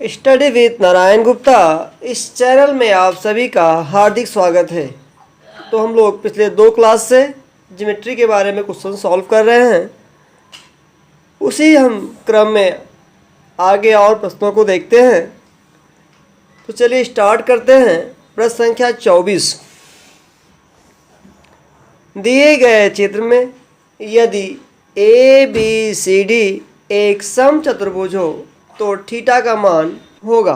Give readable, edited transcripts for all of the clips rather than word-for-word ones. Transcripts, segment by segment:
Study with Narayan Gupta इस channel में आप सभी का हार्दिक स्वागत है। तो हम लोग पिछले 2 क्लास से ज्योमेट्री के बारे में क्वेश्चन सॉल्व कर रहे हैं। उसी हम क्रम में आगे और प्रश्नों को देखते हैं। तो चलिए स्टार्ट करते हैं। प्रश्न संख्या 24। दिए गए चित्र में यदि ए बी सी डी एक समचतुर्भुज हो तो थीटा का मान होगा।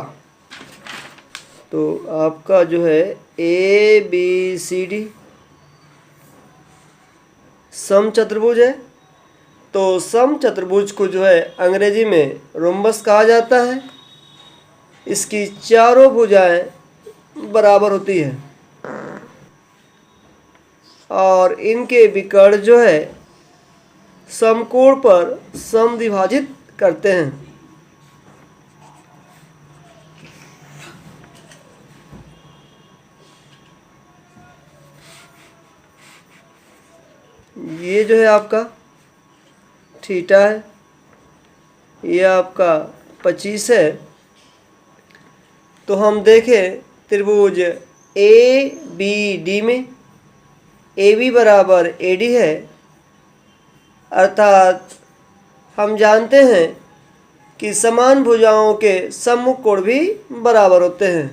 तो आपका जो है ए बी सी डी समचतुर्भुज है। तो समचतुर्भुज को जो है अंग्रेजी में रोम्बस कहा जाता है। इसकी चारों भुजाएं बराबर होती है और इनके विकर्ण जो है समकोण पर समद्विभाजित करते हैं। ये जो है आपका थीटा है, ये आपका 25 है। तो हम देखें त्रिभुज ए बी डी में ए बी बराबर ए डी है, अर्थात हम जानते हैं कि समान भुजाओं के सम्मुख कोण भी बराबर होते हैं।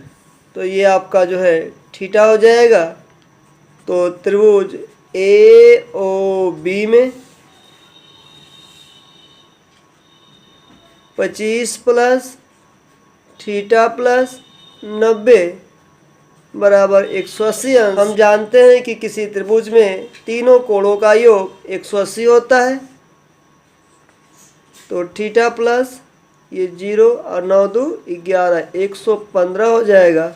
तो ये आपका जो है थीटा हो जाएगा। तो त्रिभुज ए ओ बी में 25 प्लस थीटा प्लस 90 बराबर 180 अंश। हम जानते हैं कि किसी त्रिभुज में तीनों कोणों का योग 180 होता है। तो थीटा प्लस ये 0 और 9 2 11 115 हो जाएगा।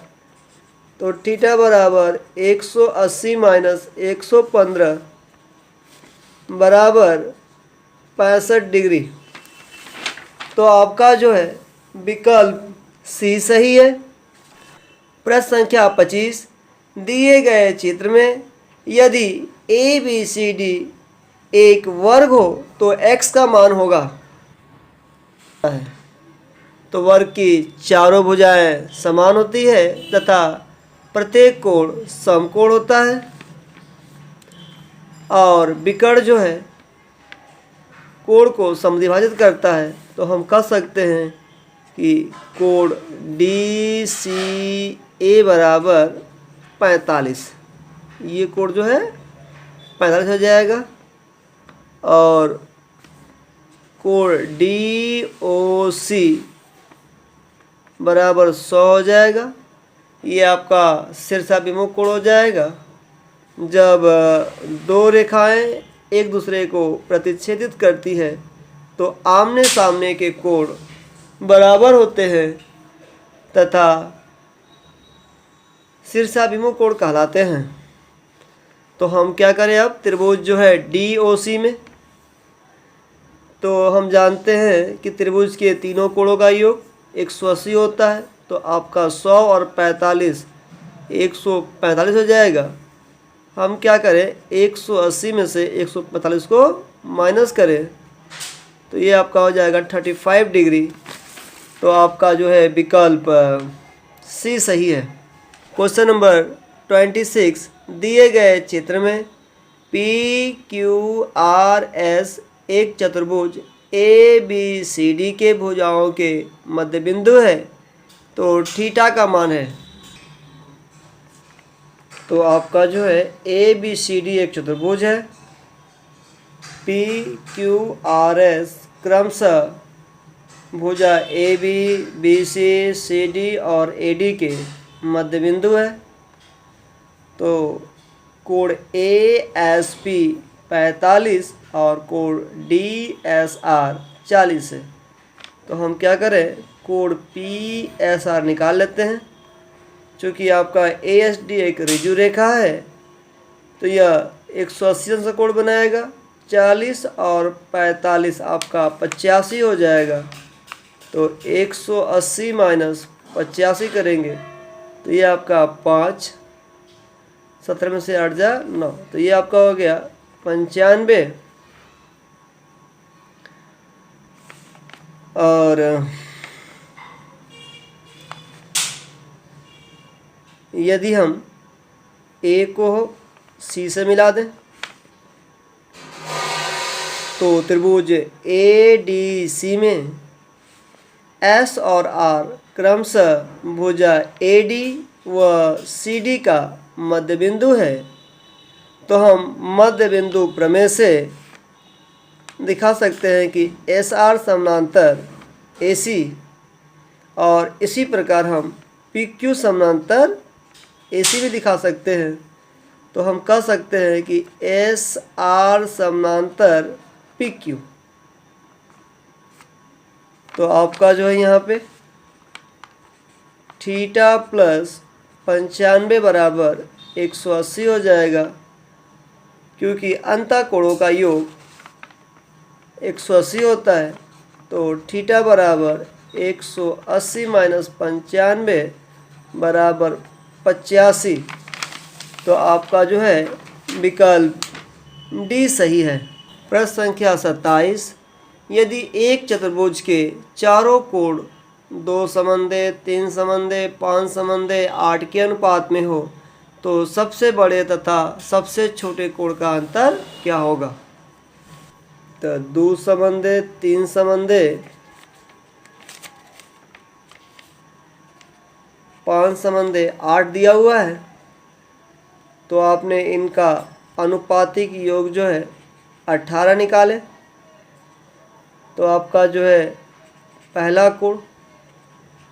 तो थीटा बराबर 180 माइनस 115 बराबर 65 डिग्री। तो आपका जो है विकल्प सी सही है। प्रश्न संख्या 25। दिए गए चित्र में यदि ए बी सी डी एक वर्ग हो तो x का मान होगा। तो वर्ग की चारों भुजाएं समान होती है तथा प्रत्येक कोण समकोण होता है और विकर्ण जो है कोण को समद्विभाजित करता है। तो हम कह सकते हैं कि कोण डी सी ए बराबर 45। ये कोण जो है 45 हो जाएगा और कोण डी ओ सी बराबर 100 हो जाएगा। ये आपका शीर्षाभिमुख कोण हो जाएगा। जब दो रेखाएं एक दूसरे को प्रतिच्छेदित करती है तो आमने सामने के कोण बराबर होते हैं तथा शीर्षाभिमुख कोण कहलाते हैं। तो हम क्या करें, अब त्रिभुज जो है डी ओ सी में, तो हम जानते हैं कि त्रिभुज के तीनों कोणों का योग 180 होता है। तो आपका 100 और 45 145 हो जाएगा। हम क्या करें, 180 में से 145 को माइनस करें तो ये आपका हो जाएगा 35 डिग्री। तो आपका जो है विकल्प सी सही है। Question number 26। दिए गए चित्र में पी क्यू आर एस एक चतुर्भुज ए बी सी डी के भुजाओं के मध्य बिंदु है तो थीटा का मान है। तो आपका जो है ए बी सी डी एक चतुर्भुज है। पी क्यू आर एस क्रमशः भुजा A B B C C D और ए डी के मध्य बिंदु है। तो कोण ए एस पी 45 और कोण डी एस आर 40 है। तो हम क्या करें, कोण पी एस आर निकाल लेते हैं। चूँकि आपका ए एस डी एक ऋजु रेखा है तो यह 180 अंश का कोण बनाएगा। 40 और 45 आपका 85 हो जाएगा। तो 180 माइनस 85 करेंगे तो ये आपका 5, 17 में से 8 जा 9, तो ये आपका हो गया 95। और यदि हम ए को सी से मिला दें तो त्रिभुज ए डी सी में एस और आर क्रमशः भुजा ए डी व सी डी का मध्य बिंदु है। तो हम मध्य बिंदु प्रमेय से दिखा सकते हैं कि एस आर समानांतर ए सी, और इसी प्रकार हम पी क्यू समानांतर ए सी भी दिखा सकते हैं। तो हम कह सकते हैं कि एस आर समानांतर पी क्यू। तो आपका जो है यहाँ पे थीटा प्लस 95 बराबर 180 हो जाएगा, क्योंकि अंतःकोणों का योग 180 होता है। तो थीटा बराबर 180 माइनस 95 बराबर 85। तो आपका जो है विकल्प डी सही है। प्रश्न संख्या 27, यदि एक चतुर्भुज के चारों कोण 2 समन्वय, 3 समन्वय, 5 समन्वय, 8 के अनुपात में हो तो सबसे बड़े तथा सबसे छोटे कोण का अंतर क्या होगा? तो 2 समन्वय, 3 समन्वय, 5 समन्वय, 8 दिया हुआ है। तो आपने इनका अनुपातिक योग जो है 18 निकाले। तो आपका जो है पहला कोण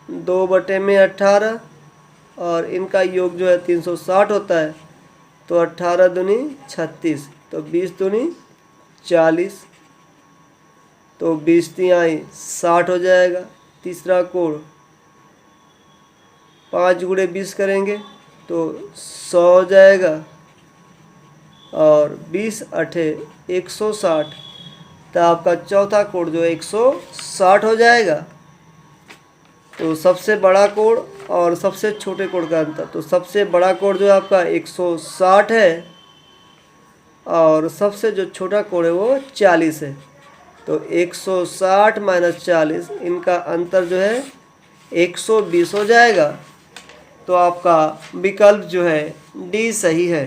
2/18 और इनका योग जो है 360 होता है। तो 18 दूनी 36, तो 20 दूनी 40, तो 20 तिहाई 60 हो जाएगा। तीसरा कोण 5 गुणे 20 करेंगे तो 100 हो जाएगा, और 20 अठे 160। तो आपका चौथा कोण जो 160 हो जाएगा। तो सबसे बड़ा कोण और सबसे छोटे कोण का अंतर, तो सबसे बड़ा कोण जो है आपका 160 है, और सबसे जो छोटा कोण है वो 40 है। तो 160 माइनस 40, इनका अंतर जो है 120 हो जाएगा। तो आपका विकल्प जो है डी सही है।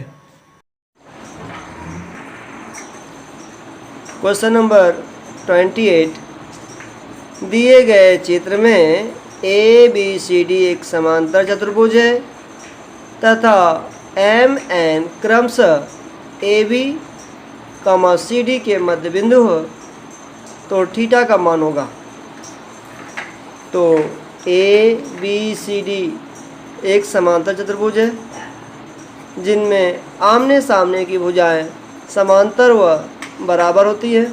क्वेश्चन नंबर 28, दिए गए चित्र में ए बी सी डी एक समांतर चतुर्भुज है तथा एम एन क्रमशः ए बी सी डी के मध्य बिंदु हो तो थीटा का मान होगा। तो ए बी सी डी एक समांतर चतुर्भुज है जिनमें आमने सामने की भुजाएं समांतर व बराबर होती है।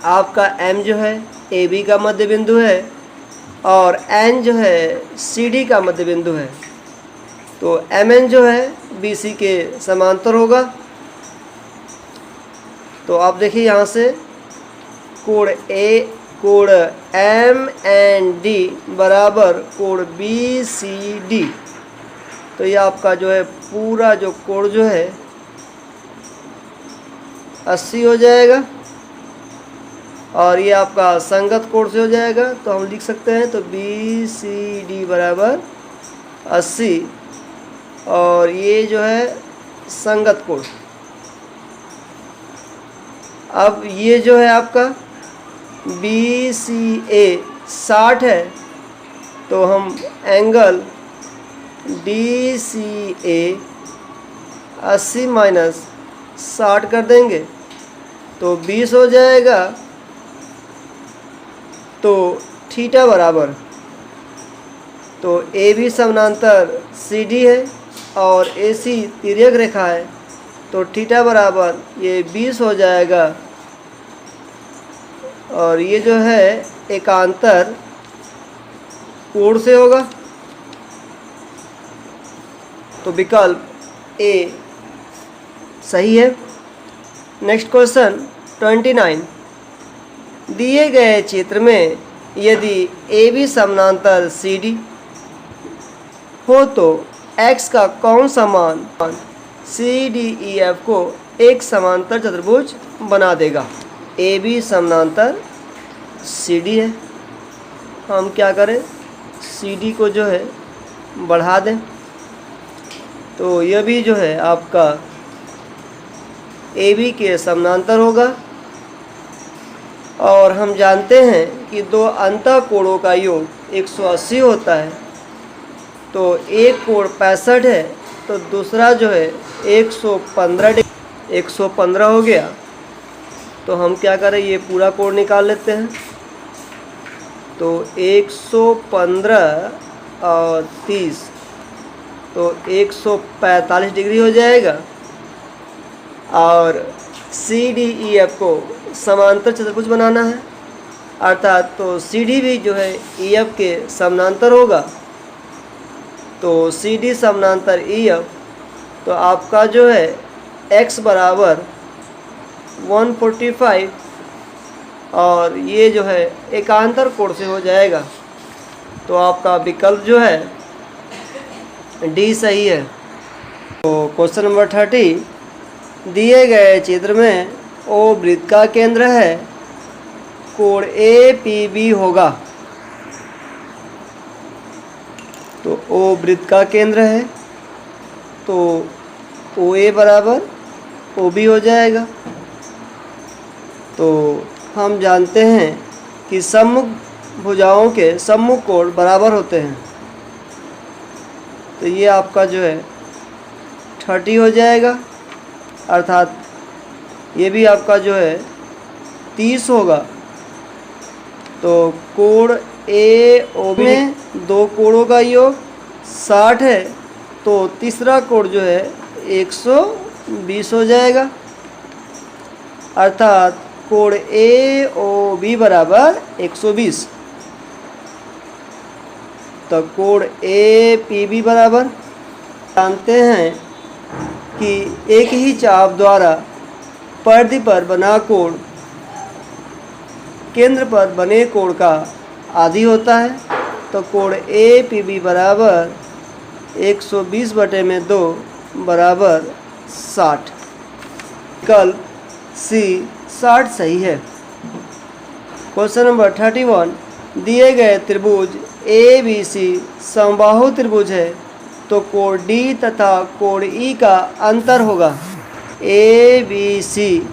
आपका M जो है ए बी का मध्य बिंदु है और N जो है सी डी का मध्य बिंदु है। तो MN जो है बी सी के समांतर होगा। तो आप देखिए यहाँ से कोण एम एन डी बराबर कोण बी सी डी। तो ये आपका जो है पूरा जो कोण जो है 80 हो जाएगा, और ये आपका संगत कोण से हो जाएगा। तो हम लिख सकते हैं तो बी सी डी बराबर 80, और ये जो है संगत कोण। अब ये जो है आपका बी सी ए 60 है, तो हम एंगल डी सी ए 80 माइनस 60 कर देंगे तो 20 हो जाएगा। तो थीटा बराबर, तो ए बी समानांतर सी डी है और ए सी तिर्यक रेखा है, तो थीटा बराबर ये 20 हो जाएगा, और ये जो है एकांतर कोण से होगा। तो विकल्प ए सही है। नेक्स्ट क्वेश्चन 29, दिए गए चित्र में यदि ए बी समानांतर सी डी हो तो x का कौन सा मान सी डी ई एफ को एक समांतर चतुर्भुज बना देगा? ए बी समानांतर सी डी है, हम क्या करें सी डी को जो है बढ़ा दें, तो यह भी जो है आपका ए बी के समानांतर होगा। और हम जानते हैं कि दो अंतःकोणों का योग 180 होता है। तो एक कोण 65 है तो दूसरा जो है 115 हो गया। तो हम क्या करें, ये पूरा कोण निकाल लेते हैं। तो 115 और 30 तो 145 डिग्री हो जाएगा। और सी डी ई एफ को समांतर चतुर्भुज बनाना है, अर्थात तो सी डी भी जो है ई एफ के समानांतर होगा। तो सी डी समानांतर ई एफ, तो आपका जो है x बराबर 145 और ये जो है एकांतर कोण से हो जाएगा। तो आपका विकल्प जो है डी सही है। तो क्वेश्चन नंबर 30, दिए गए चित्र में ओ वृत्त का केंद्र है, कोण ए पी बी होगा। तो ओ वृत्त का केंद्र है तो ओ ए बराबर ओ बी हो जाएगा। तो हम जानते हैं कि सम्मुख भुजाओं के सम्मुख कोण बराबर होते हैं। तो ये आपका जो है 30 हो जाएगा, अर्थात ये भी आपका जो है 30 होगा। तो कोण ए ओ बी में दो कोणों का योग 60 है तो तीसरा कोण जो है 120 हो जाएगा, अर्थात कोण ए ओ बी बराबर 120। तो कोण ए पी बी बराबर जानते हैं कि एक ही चाप द्वारा परिधि पर बना कोण केंद्र पर बने कोण का आधी होता है। तो कोण ए पी बी बराबर 120/2 बराबर 60। विकल्प सी 60 सही है। क्वेश्चन नंबर 31, दिए गए त्रिभुज ए बी सी समबाहु त्रिभुज है तो कोण डी तथा कोण ई का अंतर होगा। ए बी सी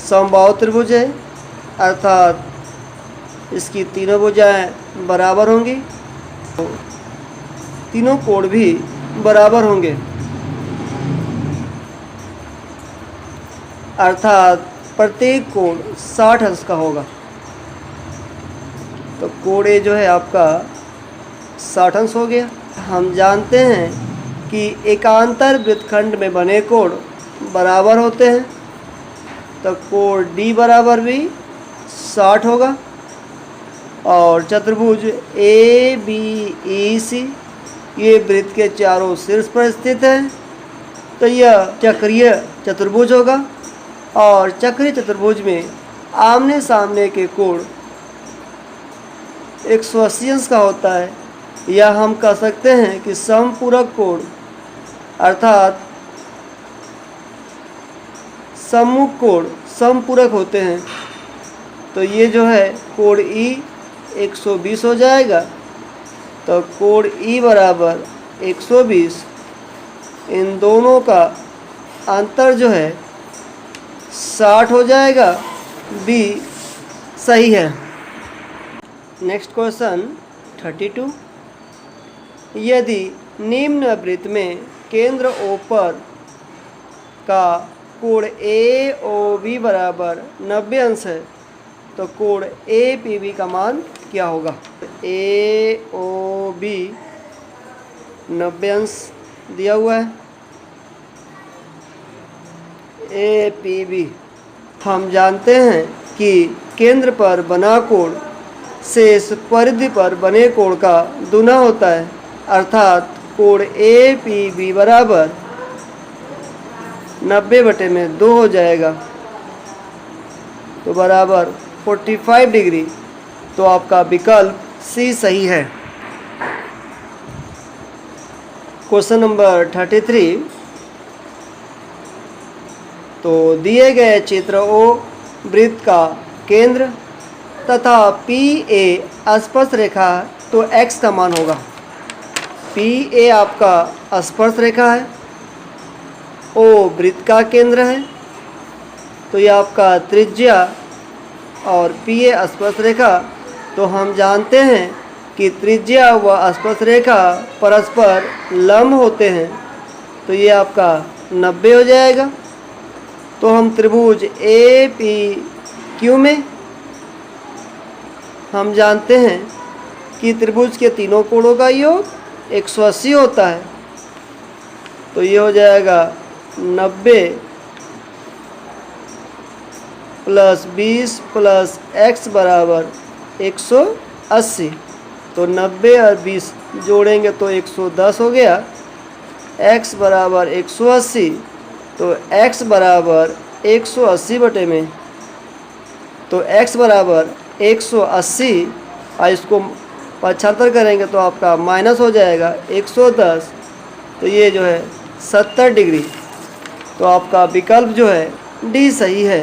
समबाहु त्रिभुज है, अर्थात इसकी तीनों भुजाएं बराबर होंगी, तो तीनों कोण भी बराबर होंगे, अर्थात प्रत्येक कोण 60 अंश का होगा। तो कोण ए जो है आपका 60 अंश हो गया। हम जानते हैं कि एकांतर वृत्तखंड में बने कोण बराबर होते हैं। तो कोण डी बराबर भी 60 होगा। और चतुर्भुज ए बी ई सी ये वृत्त के चारों शीर्ष पर स्थित है तो यह चक्रीय चतुर्भुज होगा। और चक्रीय चतुर्भुज में आमने सामने के कोण 180 अंश का होता है, या हम कह सकते हैं कि समपूरक कोण, अर्थात सम्मुख कोण समपूरक होते हैं। तो ये जो है कोण ई 120 हो जाएगा। तो कोण ई बराबर 120, इन दोनों का अंतर जो है 60 हो जाएगा। बी सही है। नेक्स्ट क्वेश्चन 32, यदि निम्न वृत्त में केंद्र ओ पर का कोण ए ओ बी बराबर 90 अंश है तो कोण ए पी बी का मान क्या होगा। ए ओ बी 90 अंश दिया हुआ है, ए पी बी हम जानते हैं कि केंद्र पर बना कोण शेष परिधि पर बने कोण का दुना होता है, अर्थात कोण ए पी बी बराबर 90/2 हो जाएगा। तो बराबर 45 डिग्री। तो आपका विकल्प सी सही है। क्वेश्चन नंबर 33, तो दिए गए चित्र ओ वृत्त का केंद्र तथा पी ए स्पर्श रेखा तो x का मान होगा। पी ए आपका स्पर्श रेखा है ओ वृत्त का केंद्र है। तो ये आपका त्रिज्या और पी ए स्पर्शरेखा। तो हम जानते हैं कि त्रिज्या व स्पर्शरेखा परस्पर लंब होते हैं। तो ये आपका 90 हो जाएगा। तो हम त्रिभुज ए पी क्यू में हम जानते हैं कि त्रिभुज के तीनों कोणों का योग 180 होता है। तो ये हो जाएगा 90 + 20 + x बराबर 180। तो 90 और 20 जोड़ेंगे तो 110 हो गया। x बराबर 180। तो x बराबर 180 बटे में, तो x बराबर 180 और इसको पक्षांतर करेंगे तो आपका माइनस हो जाएगा 110। तो ये जो है 70 डिग्री। तो आपका विकल्प जो है डी सही है।